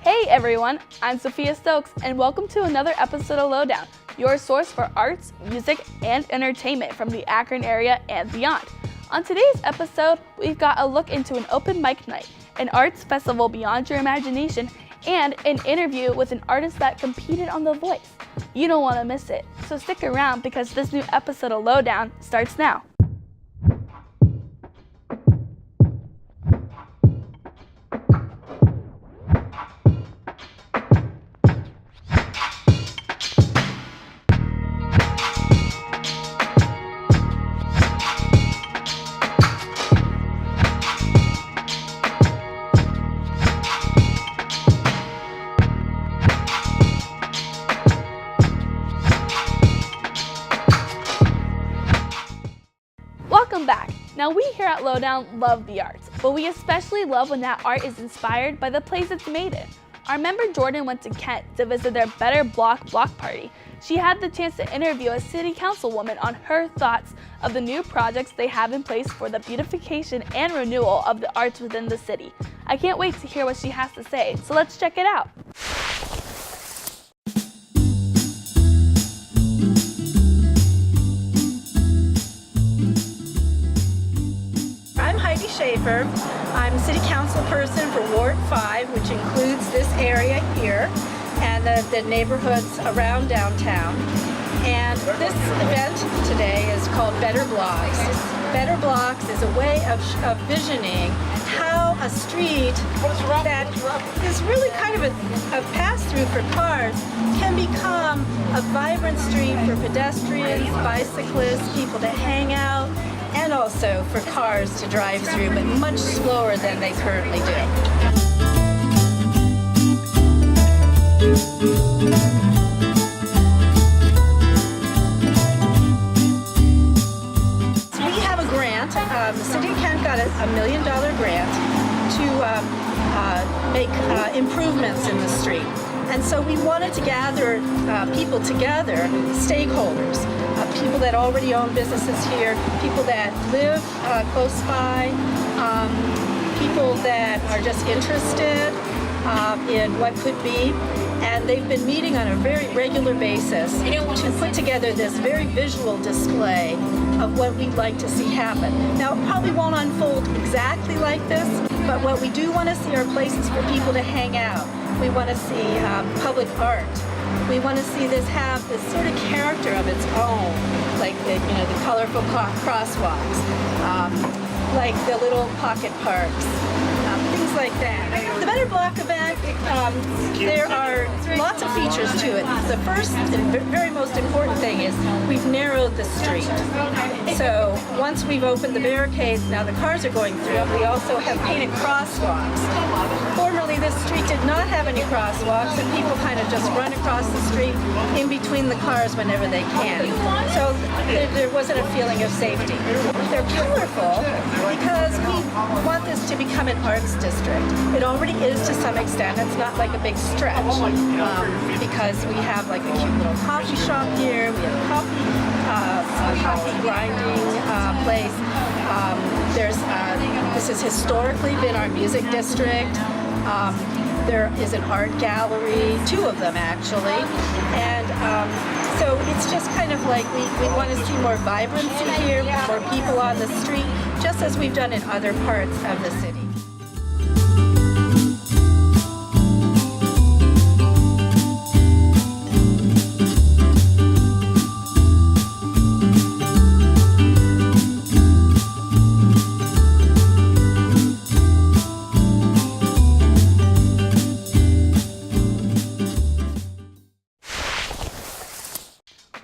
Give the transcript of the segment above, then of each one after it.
Hey everyone, I'm Sophia Stokes and welcome to another episode of Lowdown, your source for arts, music, and entertainment from the Akron area and beyond. On today's episode, we've got a look into an open mic night, an arts festival beyond your imagination, and an interview with an artist that competed on The Voice. You don't want to miss it, so stick around because this new episode of Lowdown starts now. Welcome back. Now we here at Lowdown love the arts, but we especially love when that art is inspired by the place it's made in. Our member Jordan went to Kent to visit their Better block party. She had the chance to interview a city councilwoman on her thoughts of the new projects they have in place for the beautification and renewal of the arts within the city. I can't wait to hear what she has to say, so let's check it out. I'm city council person for Ward 5, which includes this area here and the neighborhoods around downtown. And this event today is called Better Blocks. Better Blocks is a way of visioning how a street that is really kind of a pass-through for cars can become a vibrant street for pedestrians, bicyclists, people to hang out, and also for cars to drive through, but much slower than they currently do. So we have a grant. The City of Kent got a $1 million grant to make improvements in the street. And so we wanted to gather people together, stakeholders, people that already own businesses here, people that live close by, people that are just interested in what could be. And they've been meeting on a very regular basis to put together this very visual display of what we'd like to see happen. Now, it probably won't unfold exactly like this, but what we do want to see are places for people to hang out. We want to see public art. We want to see this have this sort of character of its own, like the colorful crosswalks, like the little pocket parks, things like that. The Better Block event, there are lots of features to it. The first and very most important thing is we've narrowed the street. So once we've opened the barricades, now the cars are going through. We also have painted crosswalks. Formerly, this street did not have any crosswalks, and people kind of just run across the street in between the cars whenever they can. So there wasn't a feeling of safety. They're colorful because we want this to become an arts district. It already is to some extent. It's not like a big stretch because we have like a cute little coffee shop here. We have a coffee grinding place. This has historically been our music district. There is an art gallery, 2 of them actually, and so it's just kind of like we want to see more vibrancy here, more people on the street, just as we've done in other parts of the city.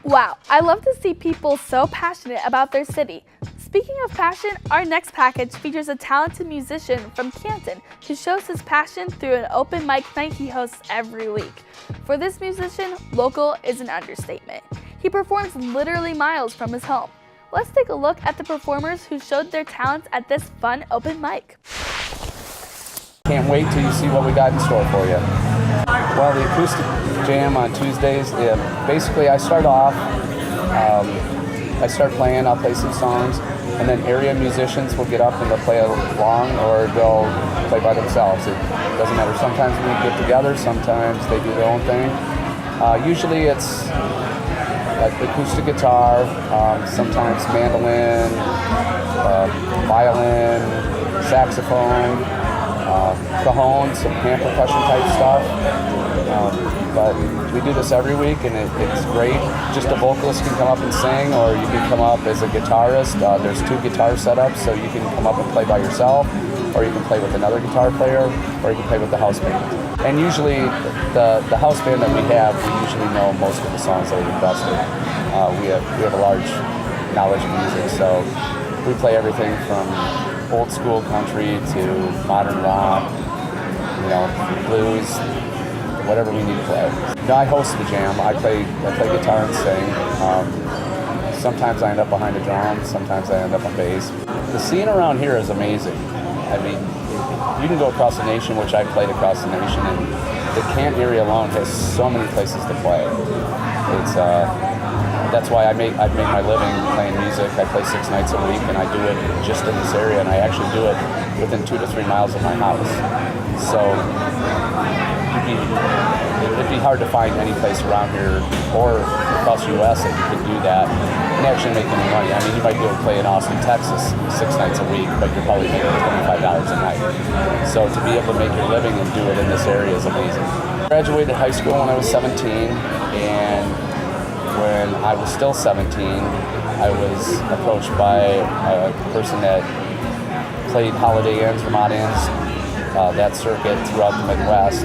Wow, I love to see people so passionate about their city. Speaking of passion, our next package features a talented musician from Canton who shows his passion through an open mic night he hosts every week. For this musician, local is an understatement. He performs literally miles from his home. Let's take a look at the performers who showed their talents at this fun open mic. Can't wait till you see what we got in store for you. Well, the acoustic jam on Tuesdays, basically I start off, I start playing, I'll play some songs, And then area musicians will get up and they'll play along, or they'll play by themselves. It doesn't matter. Sometimes we get together, sometimes they do their own thing. Usually it's like acoustic guitar, sometimes mandolin, violin, saxophone, cajon, some hand percussion type stuff. But we do this every week, and it's great. Just a vocalist can come up and sing, or you can come up as a guitarist. There's 2 guitar setups, so you can come up and play by yourself, or you can play with another guitar player, or you can play with the house band. And usually the house band that we usually know most of the songs that are requested. We have a large knowledge of music, so we play everything from old school country to modern rock, blues, whatever we need to play. I host the jam. I play guitar and sing. Sometimes I end up behind a drum, sometimes I end up on bass. The scene around here is amazing. I mean, you can go across the nation, which I played across the nation, and the Canton area alone has so many places to play. That's why I've made my living playing music. I play 6 nights a week, and I do it just in this area, and I actually do it within 2 to 3 miles of my house. So it'd be hard to find any place around here or across the U.S. that you could do that and actually make any money. I mean, you might be able to play in Austin, Texas 6 nights a week, but you're probably making $25 a night. So to be able to make your living and do it in this area is amazing. I graduated high school when I was 17, and when I was still 17, I was approached by a person that played Holiday Inns, Vermont Inns, that circuit throughout the Midwest.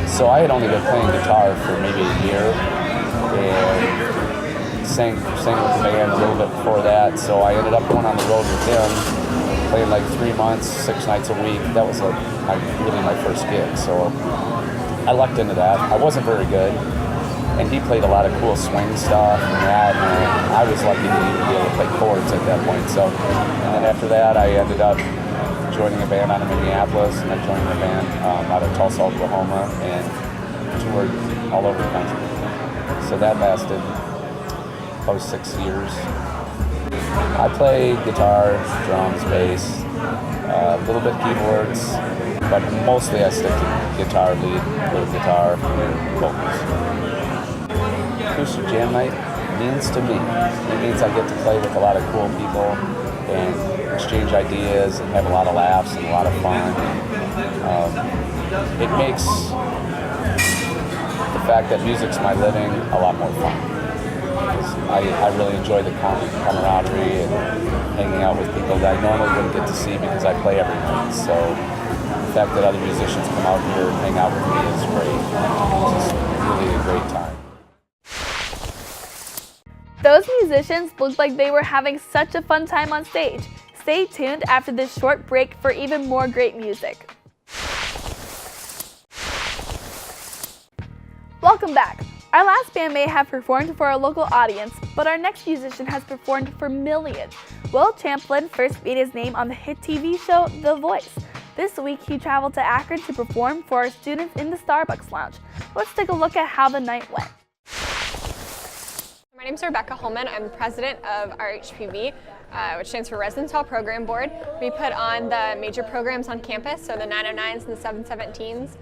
So I had only been playing guitar for maybe a year, and sang with the band a little bit before that. So I ended up going on the road with him, playing like 3 months, 6 nights a week. That was really my first gig. So I lucked into that. I wasn't very good, and he played a lot of cool swing stuff and that, and I was lucky to even be able to play chords at that point. So, and then after that, I ended up joining a band out of Minneapolis, and then joining a band out of Tulsa, Oklahoma, and toured all over the country. So that lasted about 6 years. I play guitar, drums, bass, a little bit keyboards, but mostly I stick to guitar, lead with guitar, and vocals. Acoustic Jam Night means to me, it means I get to play with a lot of cool people and exchange ideas and have a lot of laughs and a lot of fun. It makes the fact that music's my living a lot more fun. I really enjoy the camaraderie and hanging out with people that I normally wouldn't get to see because I play every night. So the fact that other musicians come out here and hang out with me is great. It's just really a great time. Those musicians looked like they were having such a fun time on stage. Stay tuned after this short break for even more great music. Welcome back. Our last band may have performed for a local audience, but our next musician has performed for millions. Will Champlin first made his name on the hit TV show The Voice. This week he traveled to Akron to perform for our students in the Starbucks Lounge. Let's take a look at how the night went. My name is Rebecca Holman. I'm the president of RHPB, which stands for Residence Hall Program Board. We put on the major programs on campus, so the 909s and the 717s.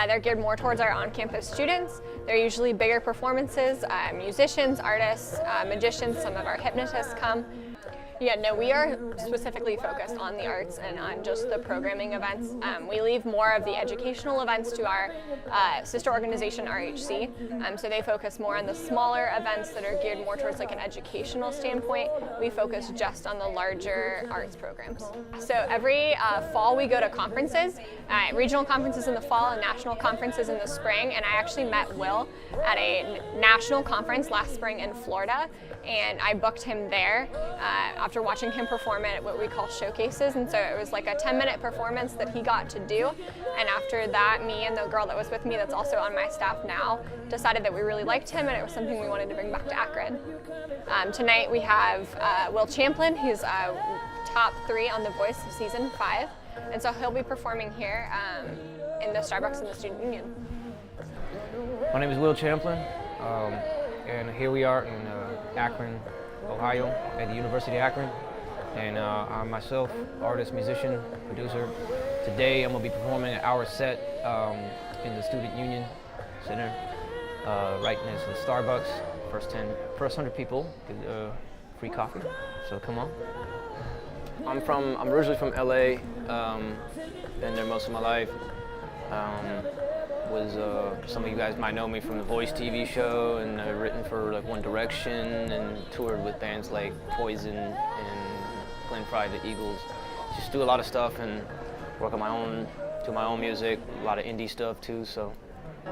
They're geared more towards our on-campus students. They're usually bigger performances, musicians, artists, magicians, some of our hypnotists come. Yeah, no, we are specifically focused on the arts and on just the programming events. We leave more of the educational events to our sister organization, RHC. So they focus more on the smaller events that are geared more towards like an educational standpoint. We focus just on the larger arts programs. So every fall we go to conferences, regional conferences in the fall and national conferences in the spring. And I actually met Will at a national conference last spring in Florida, and I booked him there after watching him perform at what we call showcases. And so it was like a 10-minute performance that he got to do. And after that, me and the girl that was with me that's also on my staff now decided that we really liked him and it was something we wanted to bring back to Akron. Tonight we have Will Champlin, who's top 3 on The Voice of season 5. And so he'll be performing here in the Starbucks and the Student Union. My name is Will Champlin, and here we are in Akron, Ohio, at the University of Akron. and I'm myself, artist, musician, producer. Today I'm gonna be performing an hour set in the Student Union Center, right next to Starbucks. First 100 people get free coffee, so come on. I'm originally from LA, been there most of my life. Some of you guys might know me from the Voice TV show, and I've written for like One Direction and toured with bands like Poison and Glenn Frey, the Eagles. Just do a lot of stuff and work on my own, do my own music, a lot of indie stuff too. So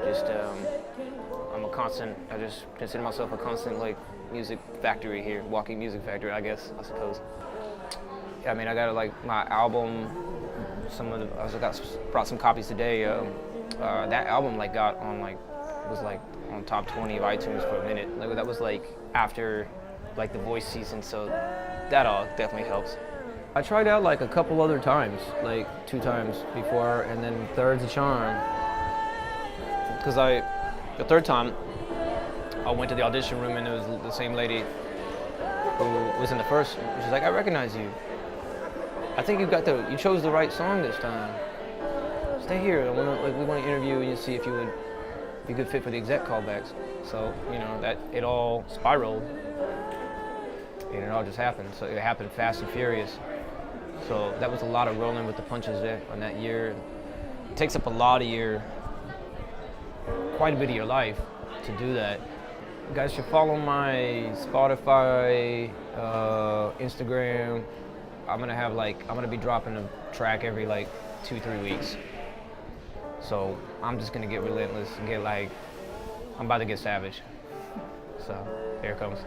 just I'm a constant. I just consider myself a constant like music factory here, walking music factory, I suppose. Yeah, I mean, I got like my album. Brought some copies today. That album like was on top 20 of iTunes for a minute. Like that was like after like the Voice season, so that all definitely helps. I tried out like a couple other times, like 2 times before, and then third's a charm. Because the third time, I went to the audition room and it was the same lady who was in the first. She's like, "I recognize you. I think you chose the right song this time. Stay here. We want to interview you and see if you would be a good fit for the exec callbacks." So, that it all spiraled and it all just happened. So it happened fast and furious. So that was a lot of rolling with the punches there on that year. It takes up quite a bit of your life to do that. You guys should follow my Spotify, Instagram. I'm gonna be dropping a track every 2-3 weeks. So I'm just gonna get relentless and I'm about to get savage. So here it comes.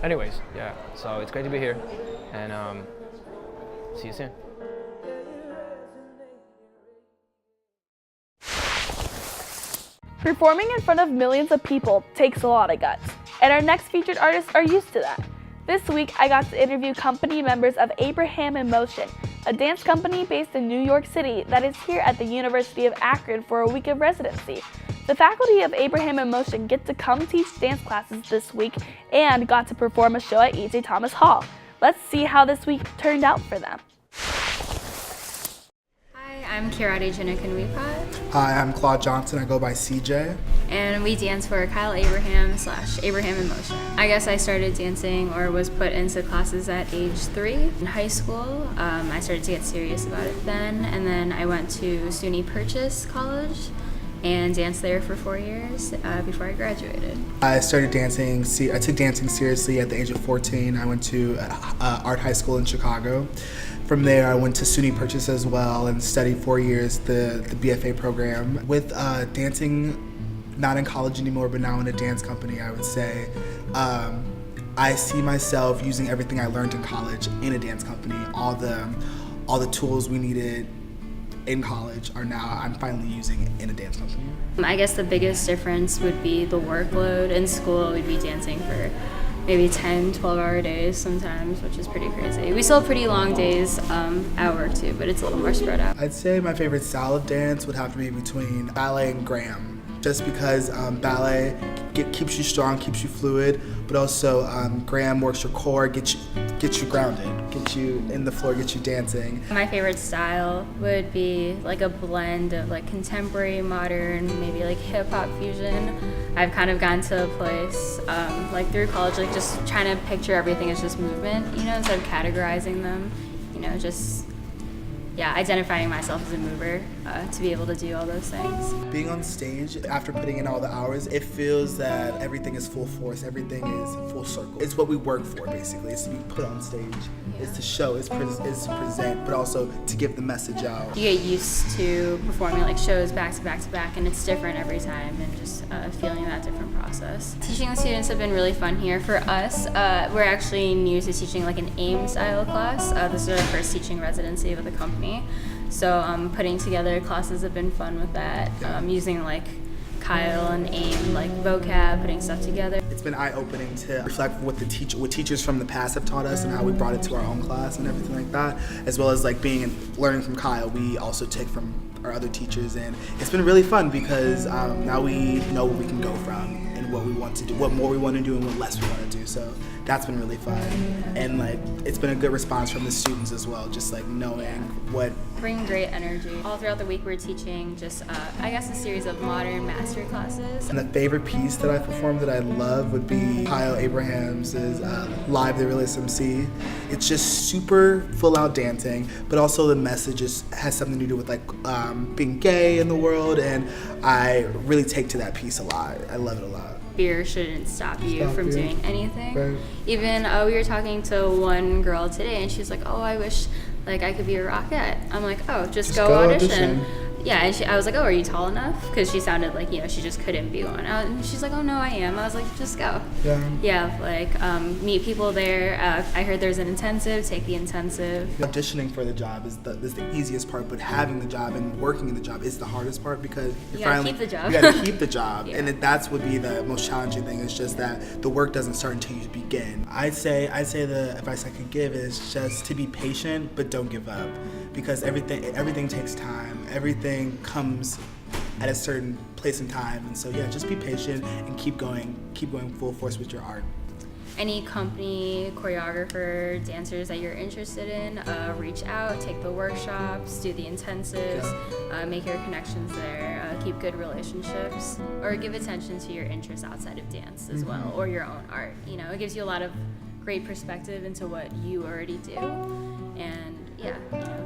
Anyways, yeah, so it's great to be here, and see you soon. Performing in front of millions of people takes a lot of guts, and our next featured artists are used to that. This week, I got to interview company members of Abraham in Motion, a dance company based in New York City that is here at the University of Akron for a week of residency. The faculty of Abraham in Motion get to come teach dance classes this week and got to perform a show at E.J. Thomas Hall. Let's see how this week turned out for them. I'm Kirati Janakanwipat. Hi, I'm Claude Johnson. I go by CJ. And we dance for Kyle Abraham / Abraham in Motion. I guess I started dancing or was put into classes at age 3. In high school, I started to get serious about it then, and then I went to SUNY Purchase College and danced there for 4 years before I graduated. I started dancing, I took dancing seriously at the age of 14. I went to art high school in Chicago. From there, I went to SUNY Purchase as well and studied 4 years the BFA program. With dancing, not in college anymore, but now in a dance company, I would say, I see myself using everything I learned in college in a dance company. All the tools we needed in college I'm finally using in a dance company. I guess the biggest difference would be the workload. In school, we'd be dancing for maybe 10, 12-hour days sometimes, which is pretty crazy. We still have pretty long days at work too, but it's a little more spread out. I'd say my favorite style of dance would have to be between ballet and Graham, just because ballet keeps you strong, keeps you fluid, but also Graham works your core, gets you grounded, gets you in the floor, gets you dancing. My favorite style would be like a blend of contemporary, modern, maybe hip hop fusion. I've kind of gotten to a place through college, just trying to picture everything as just movement, instead of categorizing them, identifying myself as a mover to be able to do all those things. Being on stage, after putting in all the hours, it feels that everything is full force, everything is full circle. It's what we work for, basically. It's to be put on stage, it's to show, it's to present, but also to give the message out. You get used to performing shows back to back to back, and it's different every time, and just feeling that different process. Teaching the students have been really fun here. For us, we're actually new to teaching an AIM style class. This is our first teaching residency with the company. So putting together classes have been fun with that, using Kyle and AIM, vocab, putting stuff together. It's been eye-opening to reflect what what teachers from the past have taught us and how we brought it to our own class and everything like that, as well as learning from Kyle. We also take from our other teachers, and it's been really fun because now we know where we can go from and what we want to do, what more we want to do and what less we want to do. So that's been really fun. And like it's been a good response from the students as well, just like knowing what. Bring great energy. All throughout the week we're teaching just, I guess, a series of modern master classes. And the favorite piece that I performed that I love would be Kyle Abrahams' Live the Realist MC. It's just super full out dancing, but also the message has something to do with like being gay in the world, and I really take to that piece a lot. I love it a lot. Fear shouldn't stop you from doing anything. Right. Even we were talking to one girl today, and she's like, "Oh, I wish like I could be a rockette." I'm like, "Oh, just go audition." Yeah, and I was like, "Oh, are you tall enough?" Because she sounded like, you know, she just couldn't be one. And she's like, "Oh no, I am." I was like, "Just go." Yeah, like meet people there. I heard there's an intensive. Take the intensive. Auditioning for the job is the easiest part, but having the job and working in the job is the hardest part because you gotta keep the job. You gotta keep the job, Yeah. and that's would be the most challenging thing. It's just that the work doesn't start until you begin. I'd say the advice I could give is just to be patient, but don't give up, because everything takes time. Everything comes at a certain place and time, and so yeah, just be patient and keep going full force with your art. Any company, choreographer, dancers that you're interested in, reach out, take the workshops, do the intensives, make your connections there, keep good relationships, or give attention to your interests outside of dance as well, or your own art. You know, it gives you a lot of great perspective into what you already do, and yeah.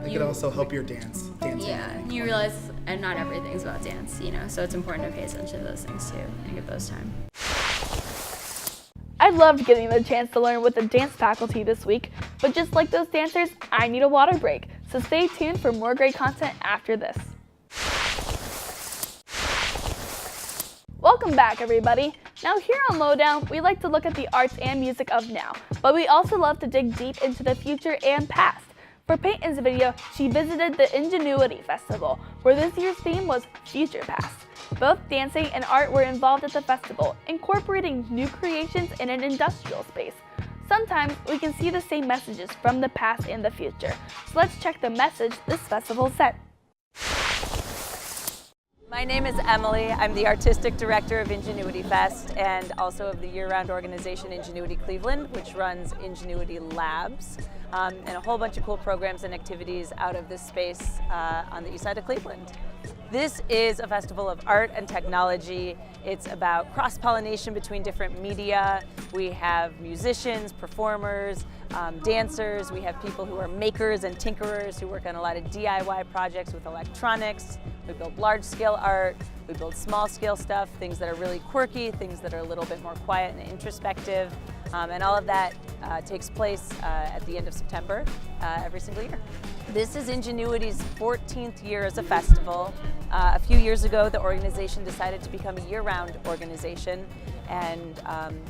It could also help your dancing. Yeah, you realize, and not everything's about dance, you know, so it's important to pay attention to those things too and give those time. I loved getting the chance to learn with the dance faculty this week, but just like those dancers, I need a water break, so stay tuned for more great content after this. Welcome back, everybody. Now here on Lowdown, we like to look at the arts and music of now, but we also love to dig deep into the future and past. For Peyton's video, she visited the Ingenuity Festival, where this year's theme was Future Past. Both dancing and art were involved at the festival, incorporating new creations in an industrial space. Sometimes we can see the same messages from the past and the future, so let's check the message this festival sent. My name is Emily. I'm the Artistic Director of Ingenuity Fest and also of the year-round organization Ingenuity Cleveland, which runs Ingenuity Labs and a whole bunch of cool programs and activities out of this space on the east side of Cleveland. This is a festival of art and technology. It's about cross-pollination between different media. We have musicians, performers, dancers. We have people who are makers and tinkerers who work on a lot of DIY projects with electronics. We build large-scale art. We build small-scale stuff, things that are really quirky, things that are a little bit more quiet and introspective. And all of that takes place at the end of September every single year. This is Ingenuity's 14th year as a festival. A few years ago, the organization decided to become a year-round organization and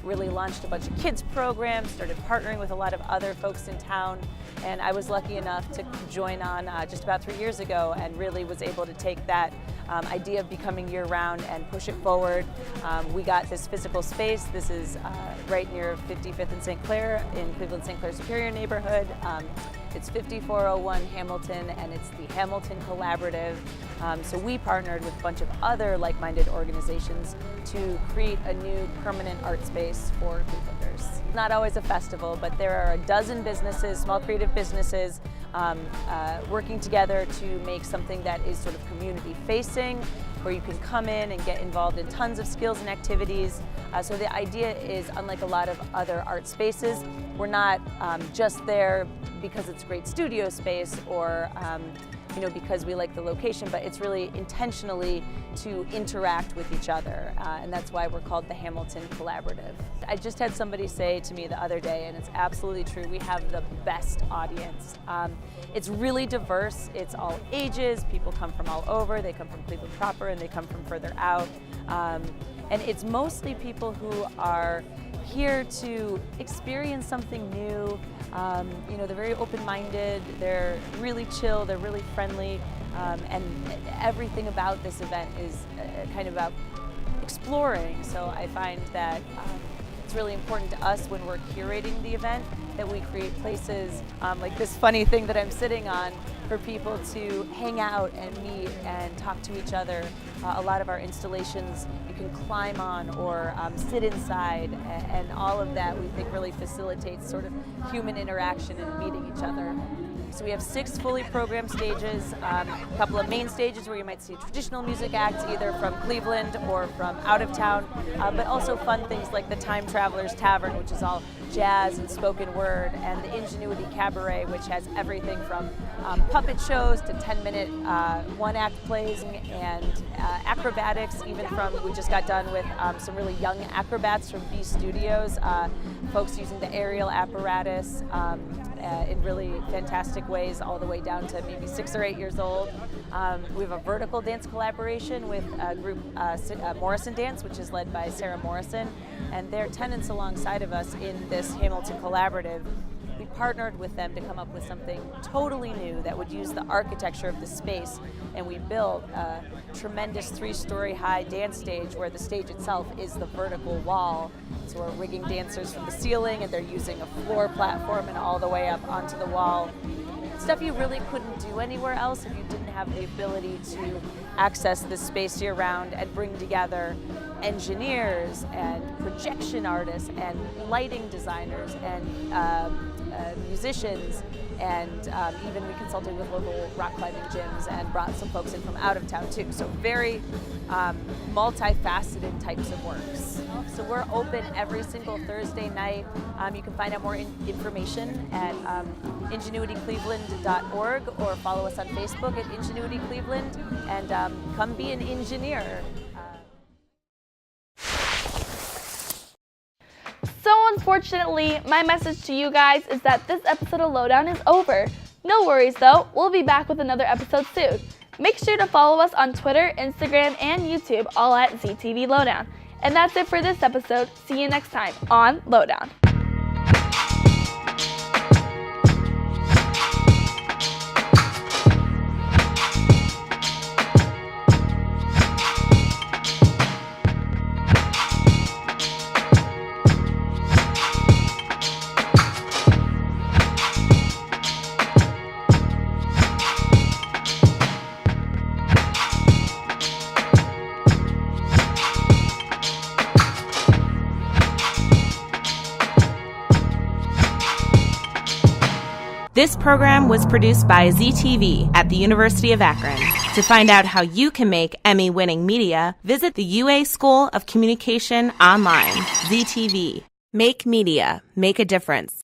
really launched a bunch of kids programs, started partnering with a lot of other folks in town. And I was lucky enough to join on just about 3 years ago and really was able to take that idea of becoming year-round and push it forward. We got this physical space. This is right near 55th and St. Clair in Cleveland St. Clair Superior neighborhood. It's 5401 Hamilton, and it's the Hamilton Collaborative. So we partnered with a bunch of other like-minded organizations to create a new permanent art space for Clevelanders. Not always a festival, but there are a dozen businesses, small creative businesses, working together to make something that is sort of community-facing, where you can come in and get involved in tons of skills and activities. So the idea is, unlike a lot of other art spaces, we're not just there because it's great studio space or because we like the location, but it's really intentionally to interact with each other, and that's why we're called the Hamilton Collaborative. I just had somebody say to me the other day, and it's absolutely true, we have the best audience. It's really diverse, it's all ages, people come from all over, they come from Cleveland proper and they come from further out, and it's mostly people who are here to experience something new. They're very open-minded, they're really chill, they're really friendly, and everything about this event is kind of about exploring. So I find that it's really important to us when we're curating the event that we create places like this funny thing that I'm sitting on for people to hang out and meet and talk to each other. A lot of our installations you can climb on or sit inside, and all of that we think really facilitates sort of human interaction and meeting each other. So we have 6 fully programmed stages, a couple of main stages where you might see traditional music acts either from Cleveland or from out of town, but also fun things like the Time Travelers Tavern, which is all jazz and spoken word, and the Ingenuity Cabaret, which has everything from puppet shows to 10-minute one-act plays and acrobatics, even from, we just got done with some really young acrobats from B Studios, folks using the aerial apparatus in really fantastic ways, all the way down to maybe 6 or 8 years old. We have a vertical dance collaboration with a group, Morrison Dance, which is led by Sarah Morrison, and they're tenants alongside of us in this Hamilton Collaborative. We partnered with them to come up with something totally new that would use the architecture of the space, and we built a tremendous 3-story high dance stage where the stage itself is the vertical wall. So we're rigging dancers from the ceiling, and they're using a floor platform and all the way up onto the wall. Stuff you really couldn't do anywhere else if you didn't have the ability to access this space year-round and bring together engineers and projection artists and lighting designers and musicians, and even we consulted with local rock climbing gyms and brought some folks in from out of town too. So very multifaceted types of works. So we're open every single Thursday night. You can find out more information at ingenuitycleveland.org or follow us on Facebook at Ingenuity Cleveland, and come be an engineer. So unfortunately, my message to you guys is that this episode of Lowdown is over. No worries though, we'll be back with another episode soon. Make sure to follow us on Twitter, Instagram, and YouTube, all at ZTV Lowdown. And that's it for this episode. See you next time on Lowdown. This program was produced by ZTV at the University of Akron. To find out how you can make Emmy-winning media, visit the UA School of Communication online. ZTV. Make media. Make a difference.